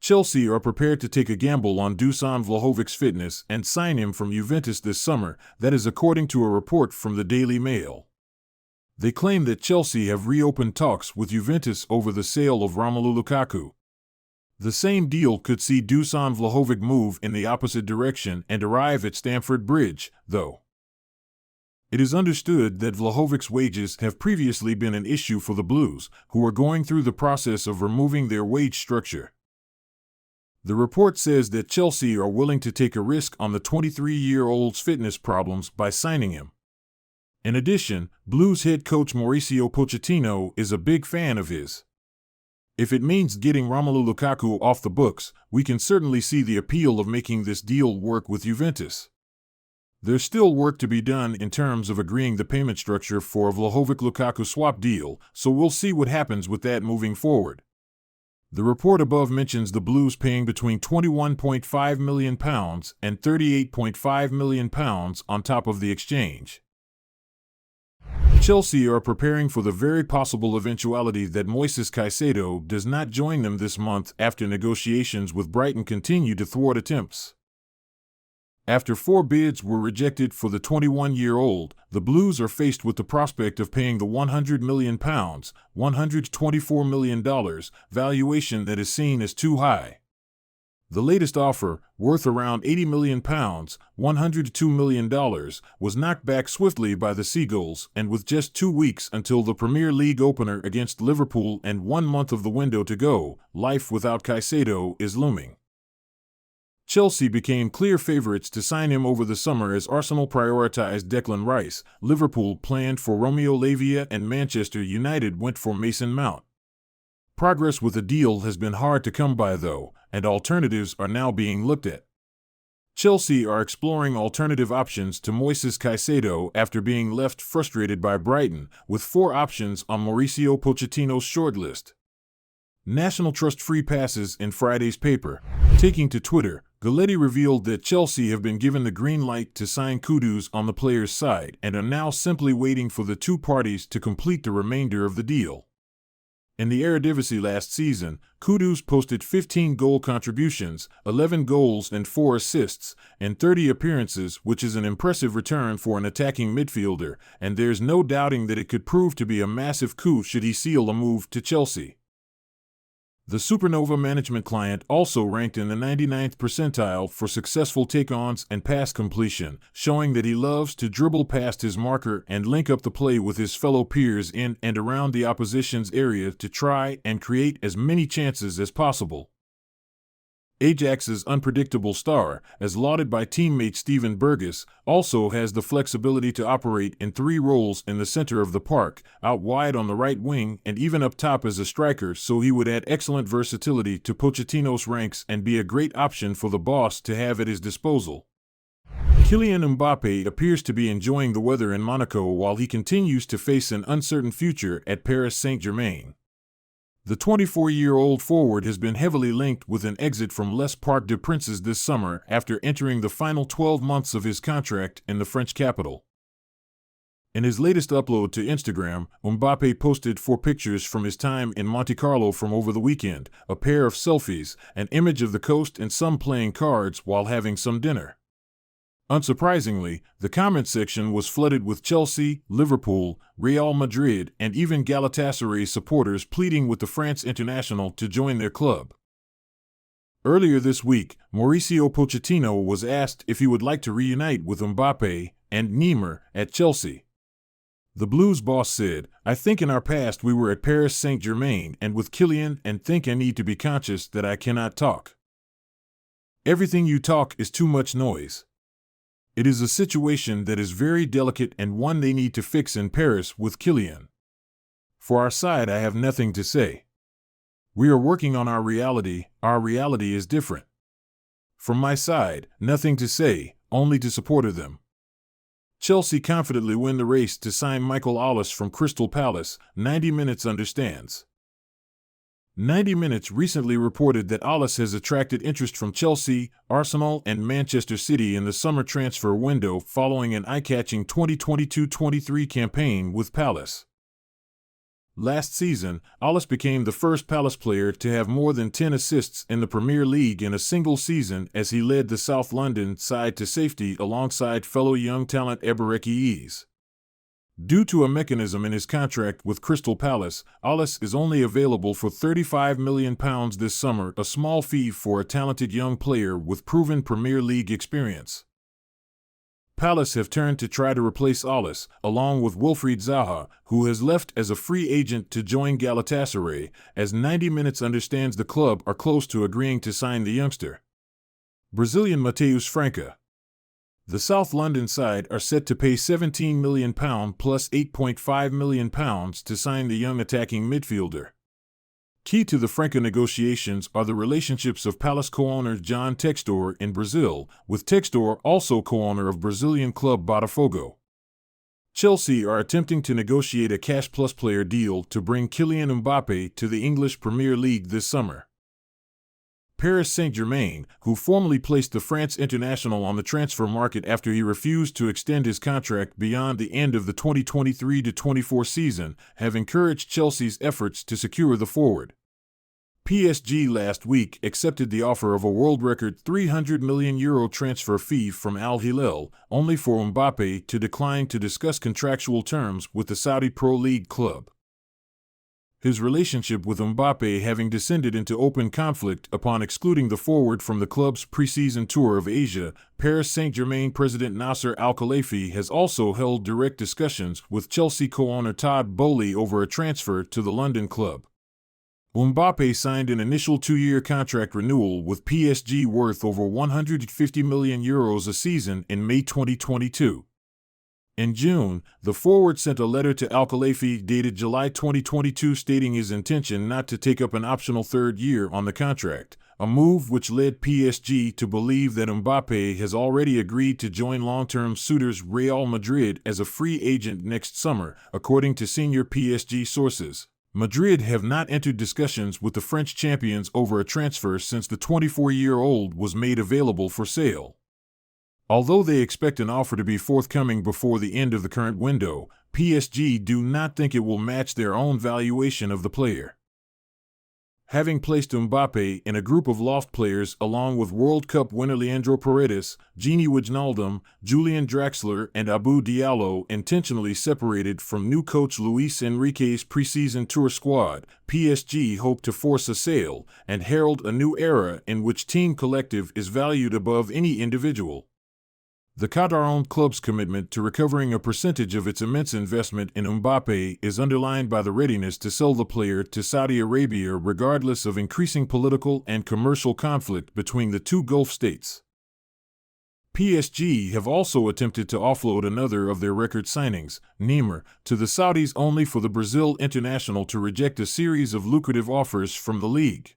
Chelsea are prepared to take a gamble on Dusan Vlahovic's fitness and sign him from Juventus this summer, that is according to a report from the Daily Mail. They claim that Chelsea have reopened talks with Juventus over the sale of Romelu Lukaku. The same deal could see Dusan Vlahovic move in the opposite direction and arrive at Stamford Bridge, though. It is understood that Vlahovic's wages have previously been an issue for the Blues, who are going through the process of removing their wage structure. The report says that Chelsea are willing to take a risk on the 23-year-old's fitness problems by signing him. In addition, Blues head coach Mauricio Pochettino is a big fan of his. If it means getting Romelu Lukaku off the books, we can certainly see the appeal of making this deal work with Juventus. There's still work to be done in terms of agreeing the payment structure for a Vlahovic-Lukaku swap deal, so we'll see what happens with that moving forward. The report above mentions the Blues paying between £21.5 million and £38.5 million on top of the exchange. Chelsea are preparing for the very possible eventuality that Moises Caicedo does not join them this month after negotiations with Brighton continue to thwart attempts. After 4 bids were rejected for the 21-year-old, the Blues are faced with the prospect of paying the £100 million, $124 million, valuation that is seen as too high. The latest offer, worth around £80 million, $102 million, was knocked back swiftly by the Seagulls, and with just 2 weeks until the Premier League opener against Liverpool and 1 month of the window to go, life without Caicedo is looming. Chelsea became clear favourites to sign him over the summer as Arsenal prioritised Declan Rice, Liverpool planned for Romeo Lavia, and Manchester United went for Mason Mount. Progress with the deal has been hard to come by though, and alternatives are now being looked at. Chelsea are exploring alternative options to Moises Caicedo after being left frustrated by Brighton, with 4 options on Mauricio Pochettino's shortlist. National Trust free passes in Friday's paper. Taking to Twitter, Galletti revealed that Chelsea have been given the green light to sign Kudus on the player's side and are now simply waiting for the 2 parties to complete the remainder of the deal. In the Eredivisie last season, Kudus posted 15 goal contributions, 11 goals and 4 assists, in 30 appearances, which is an impressive return for an attacking midfielder, and there's no doubting that it could prove to be a massive coup should he seal a move to Chelsea. The Supernova management client also ranked in the 99th percentile for successful take-ons and pass completion, showing that he loves to dribble past his marker and link up the play with his fellow peers in and around the opposition's area to try and create as many chances as possible. Ajax's unpredictable star, as lauded by teammate Steven Berghuis, also has the flexibility to operate in 3 roles in the center of the park, out wide on the right wing, and even up top as a striker, so he would add excellent versatility to Pochettino's ranks and be a great option for the boss to have at his disposal. Kylian Mbappe appears to be enjoying the weather in Monaco while he continues to face an uncertain future at Paris Saint-Germain. The 24-year-old forward has been heavily linked with an exit from Les Parc des Princes this summer after entering the final 12 months of his contract in the French capital. In his latest upload to Instagram, Mbappe posted 4 pictures from his time in Monte Carlo from over the weekend, a pair of selfies, an image of the coast, and some playing cards while having some dinner. Unsurprisingly, the comment section was flooded with Chelsea, Liverpool, Real Madrid, and even Galatasaray supporters pleading with the France international to join their club. Earlier this week, Mauricio Pochettino was asked if he would like to reunite with Mbappe and Neymar at Chelsea. The Blues boss said, "I think in our past we were at Paris Saint-Germain and with Kylian and think I need to be conscious that I cannot talk. Everything you talk is too much noise. It is a situation that is very delicate and one they need to fix in Paris with Kylian. For our side, I have nothing to say. We are working on our reality is different. From my side, nothing to say, only to support them." Chelsea confidently win the race to sign Michael Olise from Crystal Palace, 90 Minutes understands. 90 Minutes recently reported that Olise has attracted interest from Chelsea, Arsenal, and Manchester City in the summer transfer window following an eye-catching 2022-23 campaign with Palace. Last season, Olise became the first Palace player to have more than 10 assists in the Premier League in a single season as he led the South London side to safety alongside fellow young talent Eberechi. Due to a mechanism in his contract with Crystal Palace, Olise is only available for £35 million this summer, a small fee for a talented young player with proven Premier League experience. Palace have turned to try to replace Olise, along with Wilfried Zaha, who has left as a free agent to join Galatasaray, as 90 Minutes understands the club are close to agreeing to sign the youngster. Brazilian Matheus Franca. The South London side are set to pay £17 million plus £8.5 million to sign the young attacking midfielder. Key to the Franca negotiations are the relationships of Palace co-owner John Textor in Brazil, with Textor also co-owner of Brazilian club Botafogo. Chelsea are attempting to negotiate a cash-plus player deal to bring Kylian Mbappe to the English Premier League this summer. Paris Saint-Germain, who formally placed the France international on the transfer market after he refused to extend his contract beyond the end of the 2023-24 season, have encouraged Chelsea's efforts to secure the forward. PSG last week accepted the offer of a world record €300 million transfer fee from Al Hilal, only for Mbappe to decline to discuss contractual terms with the Saudi Pro League club. His relationship with Mbappe having descended into open conflict upon excluding the forward from the club's preseason tour of Asia, Paris Saint-Germain president Nasser Al-Khelaifi has also held direct discussions with Chelsea co-owner Todd Boehly over a transfer to the London club. Mbappe signed an initial 2-year contract renewal with PSG worth over €150 million a season in May 2022. In June, the forward sent a letter to Al-Khelaifi dated July 2022 stating his intention not to take up an optional third year on the contract, a move which led PSG to believe that Mbappe has already agreed to join long-term suitors Real Madrid as a free agent next summer, according to senior PSG sources. Madrid have not entered discussions with the French champions over a transfer since the 24-year-old was made available for sale. Although they expect an offer to be forthcoming before the end of the current window, PSG do not think it will match their own valuation of the player. Having placed Mbappe in a group of loft players along with World Cup winner Leandro Paredes, Gini Wijnaldum, Julian Draxler and Abou Diallo intentionally separated from new coach Luis Enrique's preseason tour squad, PSG hope to force a sale and herald a new era in which team collective is valued above any individual. The Qatar-owned club's commitment to recovering a percentage of its immense investment in Mbappe is underlined by the readiness to sell the player to Saudi Arabia regardless of increasing political and commercial conflict between the two Gulf states. PSG have also attempted to offload another of their record signings, Neymar, to the Saudis only for the Brazil international to reject a series of lucrative offers from the league.